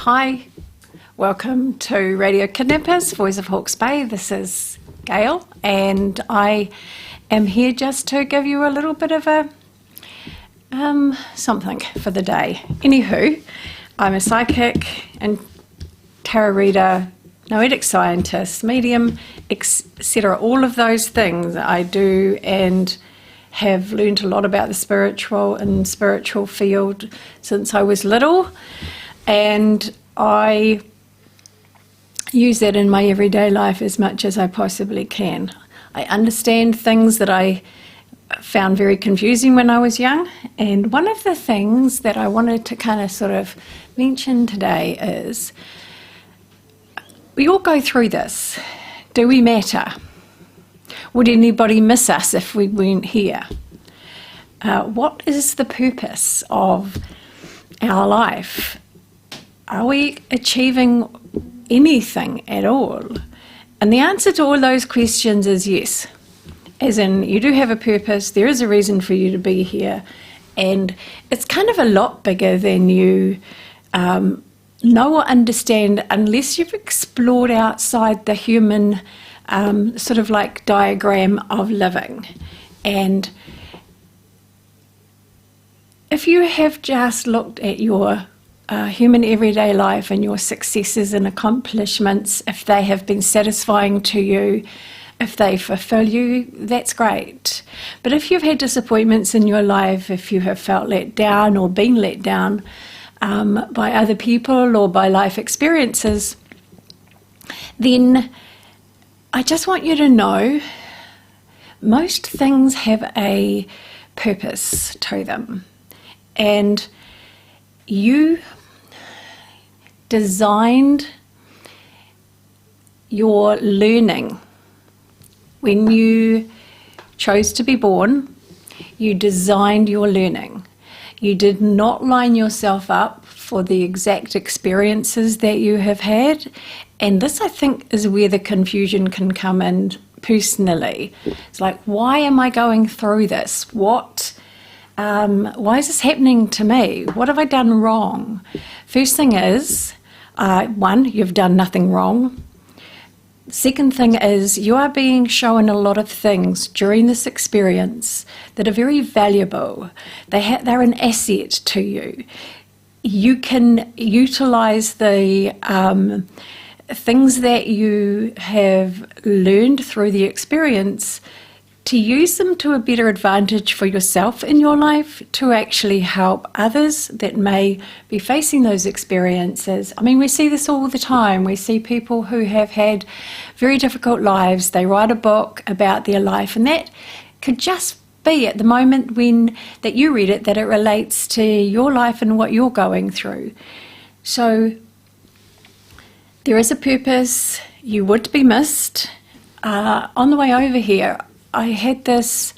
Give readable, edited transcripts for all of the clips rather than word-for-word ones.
Hi, welcome to Radio Kidnappers, Voice of Hawke's Bay. This is Gail, and I am here just to give you a little bit of a something for the day. Anywho, I'm a psychic and tarot reader, noetic scientist, medium, etc. All of those things I do, and have learned a lot about the spiritual field since I was little, and I use that in my everyday life as much as I possibly can. I understand things that I found very confusing when I was young, and one of the things that I wanted to kind of sort of mention today is we all go through this. Do we matter? Would anybody miss us if we weren't here? What is the purpose of our life? Are we achieving anything at all? And the answer to all those questions is yes. As in, you do have a purpose, there is a reason for you to be here, and it's kind of a lot bigger than you know or understand unless you've explored outside the human sort of like diagram of living. And if you have just looked at your human everyday life and your successes and accomplishments, if they have been satisfying to you, if they fulfill you, that's great. But if you've had disappointments in your life, if you have felt let down or been let down by other people or by life experiences, then I just want you to know most things have a purpose to them. And you designed your learning. When you chose to be born, you designed your learning. You did not line yourself up for the exact experiences that you have had. And this, I think, is where the confusion can come in personally. It's like, why am I going through this? Why is this happening to me? What have I done wrong? First thing is, one, you've done nothing wrong. Second thing is, you are being shown a lot of things during this experience that are very valuable. They're an asset to you. You can utilize the things that you have learned through the experience to use them to a better advantage for yourself in your life, to actually help others that may be facing those experiences. I mean, we see this all the time. We see people who have had very difficult lives. They write a book about their life, and that could just be at the moment that you read it, that it relates to your life and what you're going through. So there is a purpose. You would be missed. On the way over here, I had this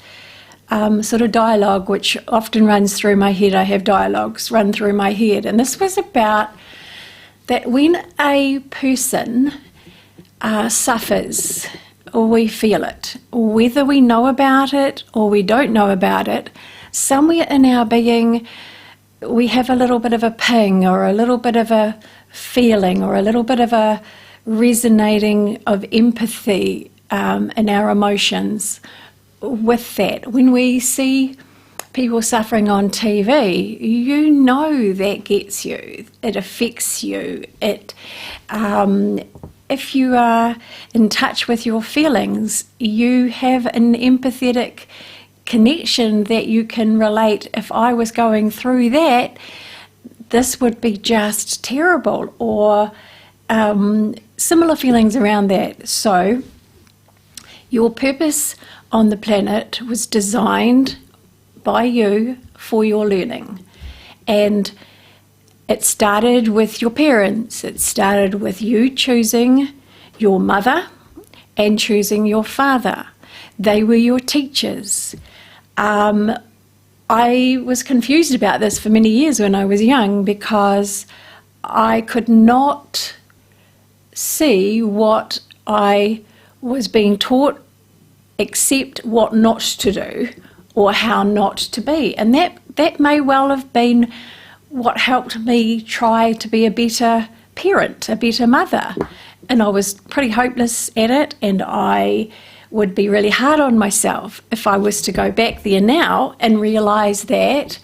sort of dialogue which often runs through my head. I have dialogues run through my head, and this was about that when a person suffers, or we feel it, whether we know about it or we don't know about it, somewhere in our being we have a little bit of a ping, or a little bit of a feeling, or a little bit of a resonating of empathy in our emotions with that. When we see people suffering on TV, you know that gets you, it affects you. If you are in touch with your feelings, you have an empathetic connection that you can relate. If I was going through that, this would be just terrible, or similar feelings around that. So your purpose on the planet was designed by you for your learning. And it started with your parents. It started with you choosing your mother and choosing your father. They were your teachers. I was confused about this for many years when I was young, because I could not see what I was being taught except what not to do or how not to be. And that may well have been what helped me try to be a better parent, a better mother. And I was pretty hopeless at it, and I would be really hard on myself if I was to go back there now and realise that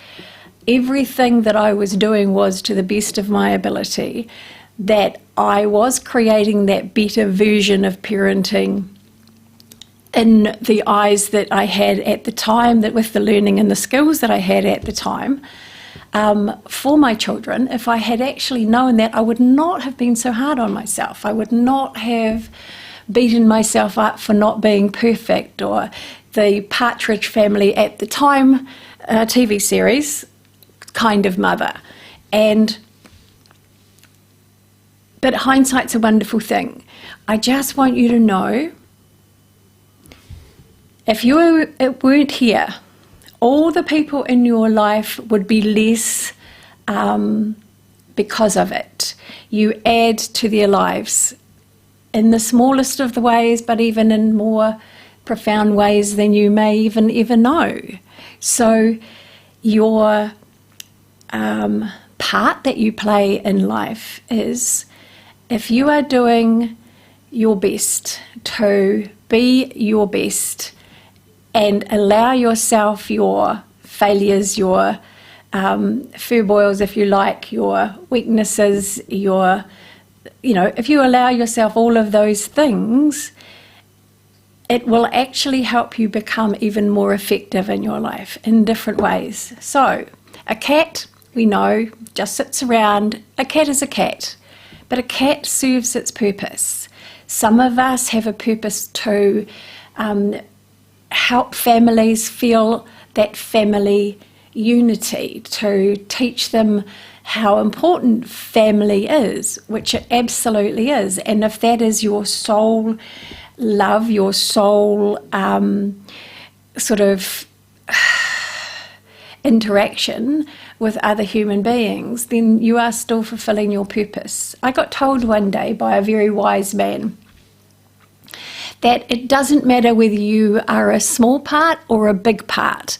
everything that I was doing was to the best of my ability, that I was creating that better version of parenting in the eyes that I had at the time, that with the learning and the skills that I had at the time, for my children. If I had actually known that, I would not have been so hard on myself. I would not have beaten myself up for not being perfect, or the Partridge Family at the time TV series kind of mother. But hindsight's a wonderful thing. I just want you to know, if you weren't here, all the people in your life would be less because of it. You add to their lives in the smallest of the ways, but even in more profound ways than you may even ever know. So your part that you play in life is, if you are doing your best to be your best and allow yourself your failures, your furboils, if you like, your weaknesses, if you allow yourself all of those things, it will actually help you become even more effective in your life in different ways. So a cat, we know, just sits around. A cat is a cat, but a cat serves its purpose. Some of us have a purpose to help families feel that family unity, to teach them how important family is, which it absolutely is. And if that is your sole love, your sole sort of interaction with other human beings, then you are still fulfilling your purpose. I got told one day by a very wise man that it doesn't matter whether you are a small part or a big part.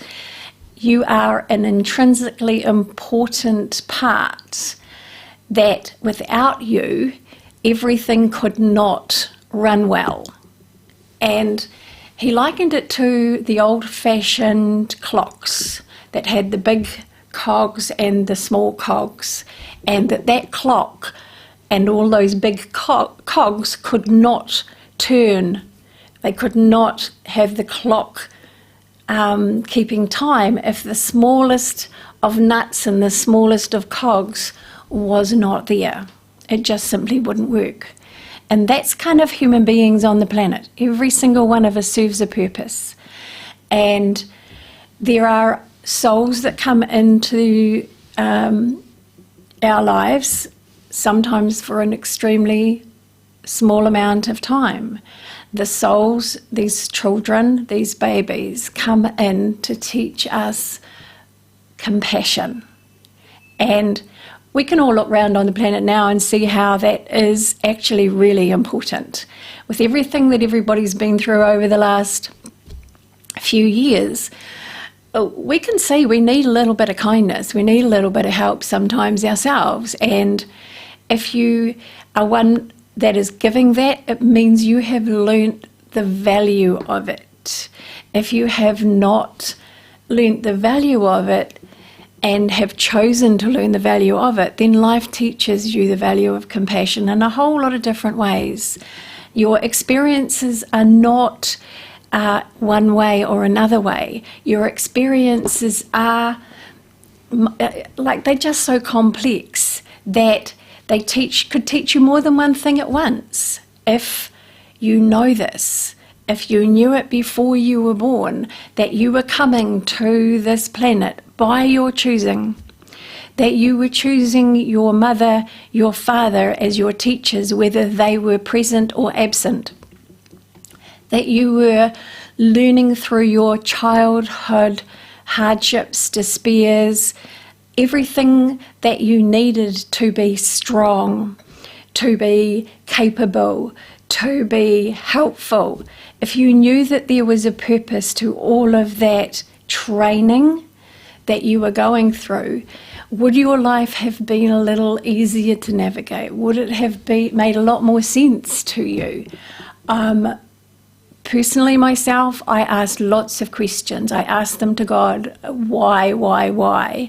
You are an intrinsically important part, that without you, everything could not run well. And he likened it to the old-fashioned clocks that had the big cogs and the small cogs, and that clock and all those big cogs could not turn. They could not have the clock keeping time if the smallest of nuts and the smallest of cogs was not there. It just simply wouldn't work. And that's kind of human beings on the planet. Every single one of us serves a purpose. And there are souls that come into our lives, sometimes for an extremely small amount of time. The souls, these children, these babies, come in to teach us compassion. And we can all look around on the planet now and see how that is actually really important. With everything that everybody's been through over the last few years, we can see we need a little bit of kindness. We need a little bit of help sometimes ourselves. And if you are one that is giving that, it means you have learnt the value of it. If you have not learnt the value of it and have chosen to learn the value of it, then life teaches you the value of compassion in a whole lot of different ways. Your experiences are not one way or another way. Your experiences are they're just so complex that they could teach you more than one thing at once. If you know this, if you knew it before you were born, that you were coming to this planet by your choosing, that you were choosing your mother, your father as your teachers, whether they were present or absent, that you were learning through your childhood hardships, despairs, everything that you needed to be strong, to be capable, to be helpful. If you knew that there was a purpose to all of that training that you were going through, would your life have been a little easier to navigate? Would it have made a lot more sense to you? Personally, myself, I asked lots of questions. I asked them to God, why,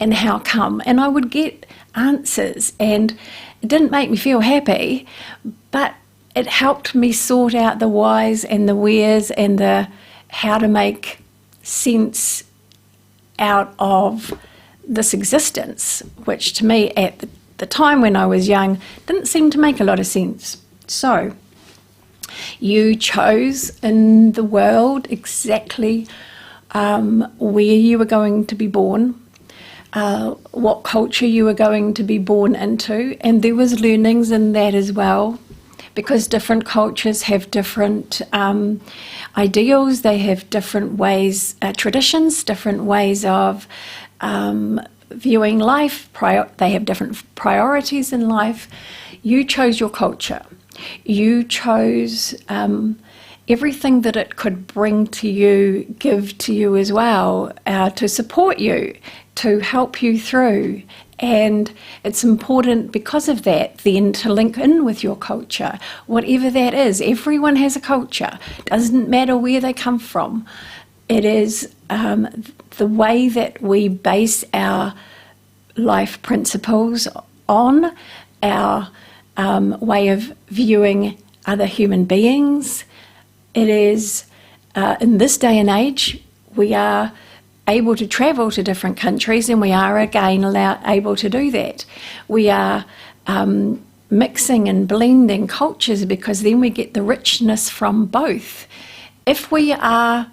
and how come? And I would get answers, and it didn't make me feel happy, but it helped me sort out the whys and the wheres and the how to make sense out of this existence, which to me at the time when I was young didn't seem to make a lot of sense. So you chose in the world exactly where you were going to be born, what culture you were going to be born into, and there was learnings in that as well, because different cultures have different ideals, they have different ways, traditions, different ways of viewing life, they have different priorities in life. You chose your culture. You chose everything that it could bring to you, give to you as well, to support you, to help you through. And it's important because of that then to link in with your culture, whatever that is. Everyone has a culture. Doesn't matter where they come from. It is the way that we base our life principles on, our way of viewing other human beings. It is, in this day and age, we are able to travel to different countries, and we are again able to do that. We are mixing and blending cultures because then we get the richness from both. If we are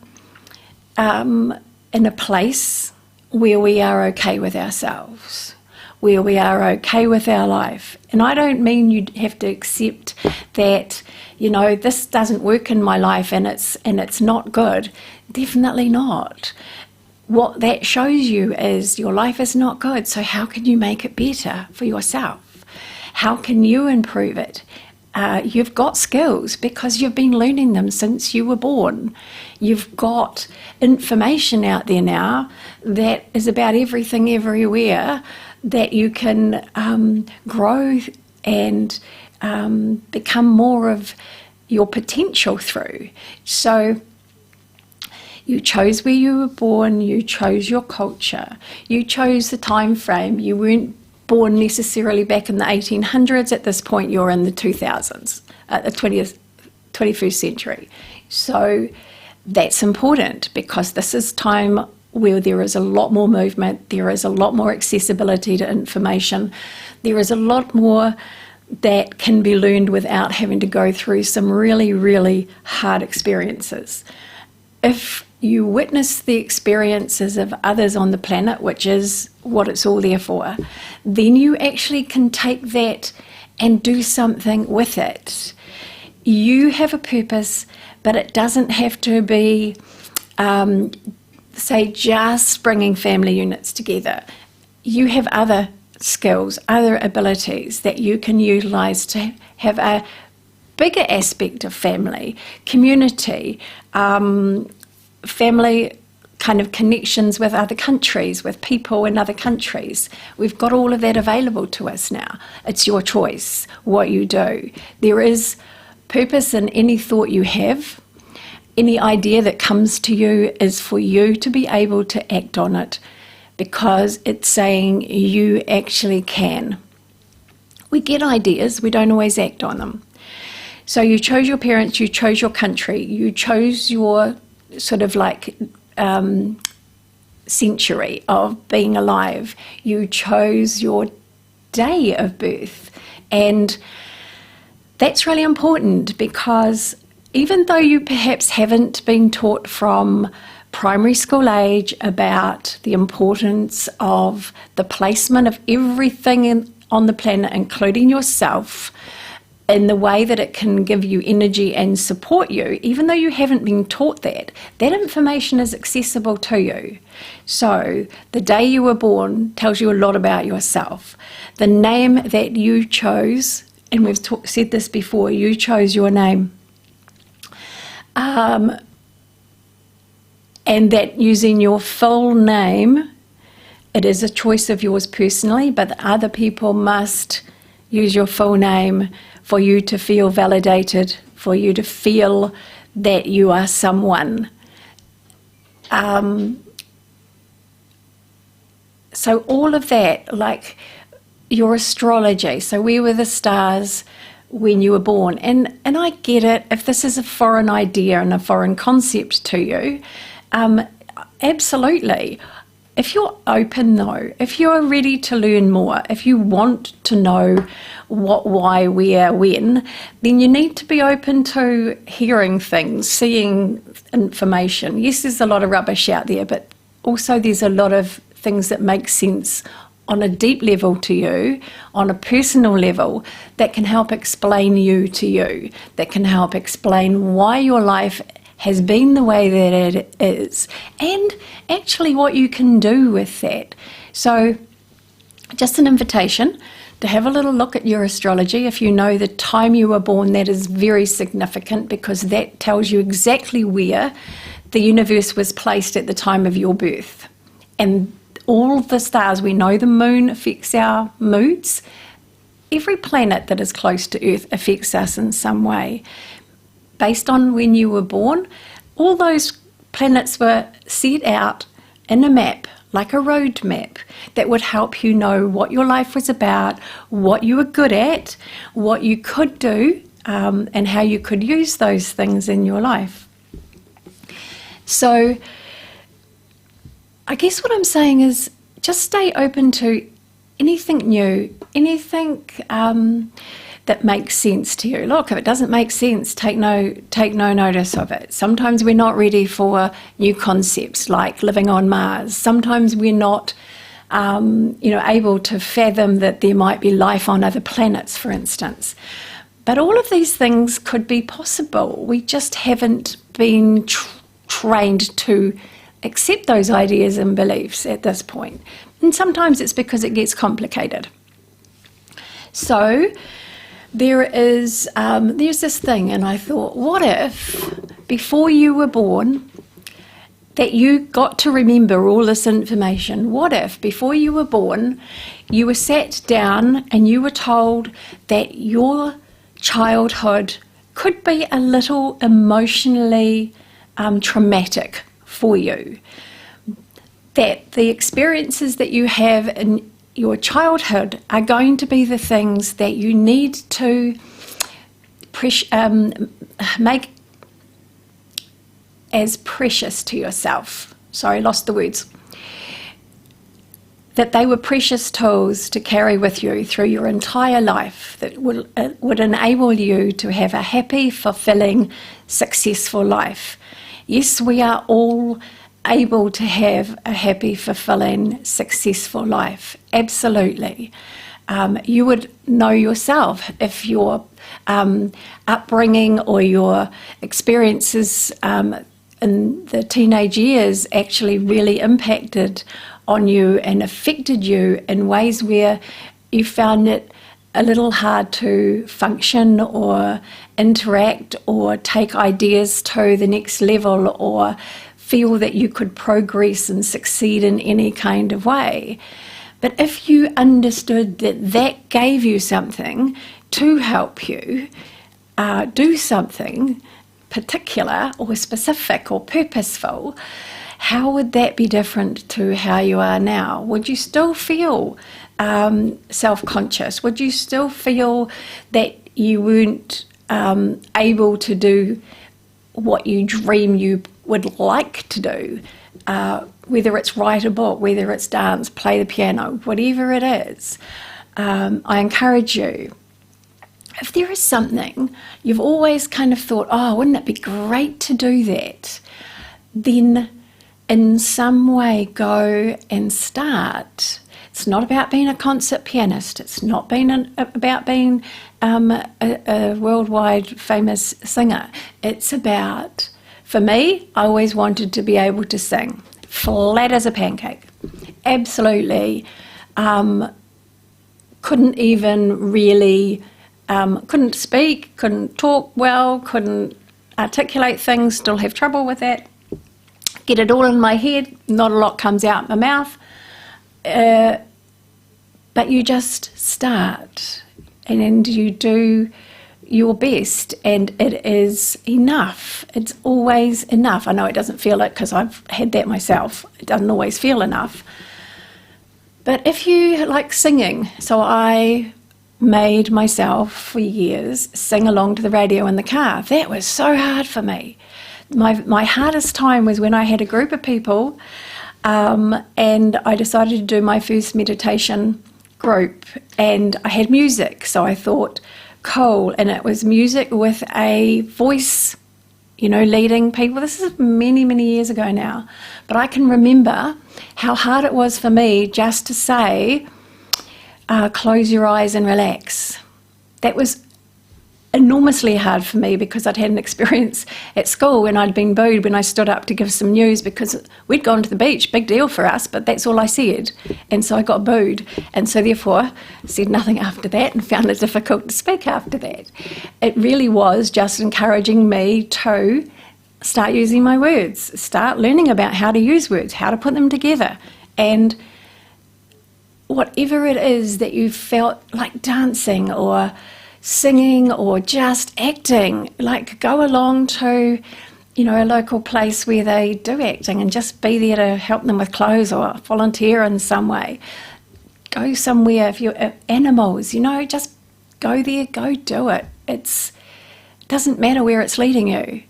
in a place where we are okay with ourselves, where we are okay with our life. And I don't mean you have to accept that, this doesn't work in my life and it's not good. Definitely not. What that shows you is your life is not good, so how can you make it better for yourself? How can you improve it? You've got skills because you've been learning them since you were born. You've got information out there now that is about everything, everywhere, that you can grow and become more of your potential through. So you chose where you were born, you chose your culture, you chose the time frame. You weren't born necessarily back in the 1800s. At this point, you're in the 2000s, the 21st century. So that's important because this is time where there is a lot more movement, there is a lot more accessibility to information, there is a lot more that can be learned without having to go through some really, really hard experiences. If you witness the experiences of others on the planet, which is what it's all there for, then you actually can take that and do something with it. You have a purpose, but it doesn't have to be, say, just bringing family units together. You have other skills, other abilities that you can utilise to have a bigger aspect of family, community, family kind of connections with other countries, with people in other countries. We've got all of that available to us now. It's your choice what you do. There is purpose in any thought you have. Any idea that comes to you is for you to be able to act on it because it's saying you actually can. We get ideas, we don't always act on them. So you chose your parents, you chose your country, you chose your sort of like century of being alive. You chose your day of birth. And that's really important because even though you perhaps haven't been taught from primary school age about the importance of the placement of everything on the planet, including yourself, in the way that it can give you energy and support you, even though you haven't been taught that, that information is accessible to you. So the day you were born tells you a lot about yourself. The name that you chose, and we've said this before, you chose your name. And that using your full name it is a choice of yours personally, but other people must use your full name for you to feel validated, for you to feel that you are someone. So all of that, like your astrology, so where were the stars when you were born? And I get it, if this is a foreign idea and a foreign concept to you, absolutely. If you're open though, if you're ready to learn more, if you want to know what, why, where, when, then you need to be open to hearing things, seeing information. Yes, there's a lot of rubbish out there, but also there's a lot of things that make sense on a deep level to you, on a personal level, that can help explain you to you, that can help explain why your life has been the way that it is, and actually what you can do with that. So just an invitation to have a little look at your astrology. If you know the time you were born, that is very significant, because that tells you exactly where the universe was placed at the time of your birth. And all the stars, we know the moon affects our moods. Every planet that is close to Earth affects us in some way. Based on when you were born, all those planets were set out in a map, like a road map, that would help you know what your life was about, what you were good at, what you could do, and how you could use those things in your life. So I guess what I'm saying is just stay open to anything new, anything that makes sense to you. Look, if it doesn't make sense, take no notice of it. Sometimes we're not ready for new concepts like living on Mars. Sometimes we're not able to fathom that there might be life on other planets, for instance. But all of these things could be possible. We just haven't been trained to accept those ideas and beliefs at this point. And sometimes it's because it gets complicated. So there's this thing, and I thought, what if before you were born that you got to remember all this information? What if before you were born you were sat down and you were told that your childhood could be a little emotionally traumatic for you, that the experiences that you have in your childhood are going to be the things that you need to make as precious to yourself. Sorry, lost the words. That they were precious tools to carry with you through your entire life, that would enable you to have a happy, fulfilling, successful life. Yes, we are all able to have a happy, fulfilling, successful life. Absolutely. You would know yourself if your upbringing or your experiences in the teenage years actually really impacted on you and affected you in ways where you found it a little hard to function or interact or take ideas to the next level or feel that you could progress and succeed in any kind of way. But if you understood that that gave you something to help you do something particular or specific or purposeful, how would that be different to how you are now? Would you still feel self-conscious? Would you still feel that you weren't able to do what you dream you would like to do, whether it's write a book, whether it's dance, play the piano, whatever it is? I encourage you, if there is something you've always kind of thought, oh, wouldn't it be great to do that, then in some way go and start. It's not about being a concert pianist. It's not about being a worldwide famous singer. It's about, for me, I always wanted to be able to sing flat as a pancake. Absolutely. Couldn't even really, couldn't speak, couldn't talk well, couldn't articulate things, still have trouble with that. Get it all in my head, not a lot comes out my mouth. but you just start and you do your best, and it is enough. It's always enough. I know it doesn't feel it because I've had that myself. It doesn't always feel enough. But if you like singing, so I made myself for years sing along to the radio in the car. That was so hard for me. My hardest time was when I had a group of people and I decided to do my first meditation group, and I had music, so I thought, cool, and it was music with a voice, leading people. This is many, many years ago now, but I can remember how hard it was for me just to say, close your eyes and relax. That was enormously hard for me because I'd had an experience at school when I'd been booed when I stood up to give some news because we'd gone to the beach, big deal for us, but that's all I said. And so I got booed. And so therefore said nothing after that and found it difficult to speak after that. It really was just encouraging me to start using my words, start learning about how to use words, how to put them together. And whatever it is that you felt like dancing or singing or just acting, like go along to, a local place where they do acting and just be there to help them with clothes or volunteer in some way. Go somewhere, if you're animals, just go there, go do it. It doesn't matter where it's leading you.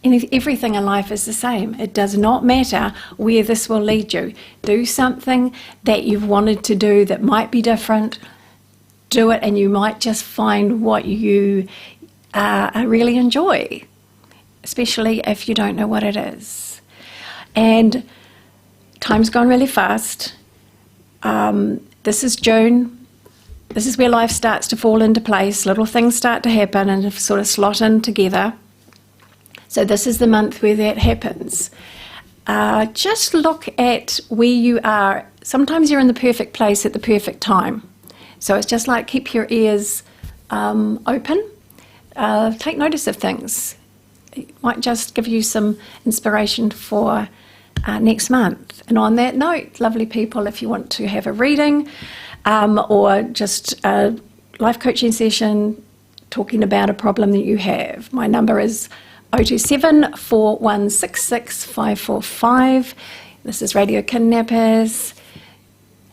And everything in life is the same. It does not matter where this will lead you. Do something that you've wanted to do that might be different. Do it, and you might just find what you really enjoy, especially if you don't know what it is. And time's gone really fast. This is June. This is where life starts to fall into place. Little things start to happen and sort of slot in together. So this is the month where that happens. Just look at where you are. Sometimes you're in the perfect place at the perfect time. So it's just like keep your ears open, take notice of things. It might just give you some inspiration for next month. And on that note, lovely people, if you want to have a reading or just a life coaching session talking about a problem that you have, my number is 027 4166 545. This is Radio Kidnappers.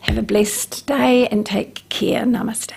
Have a blessed day and take care. Namaste.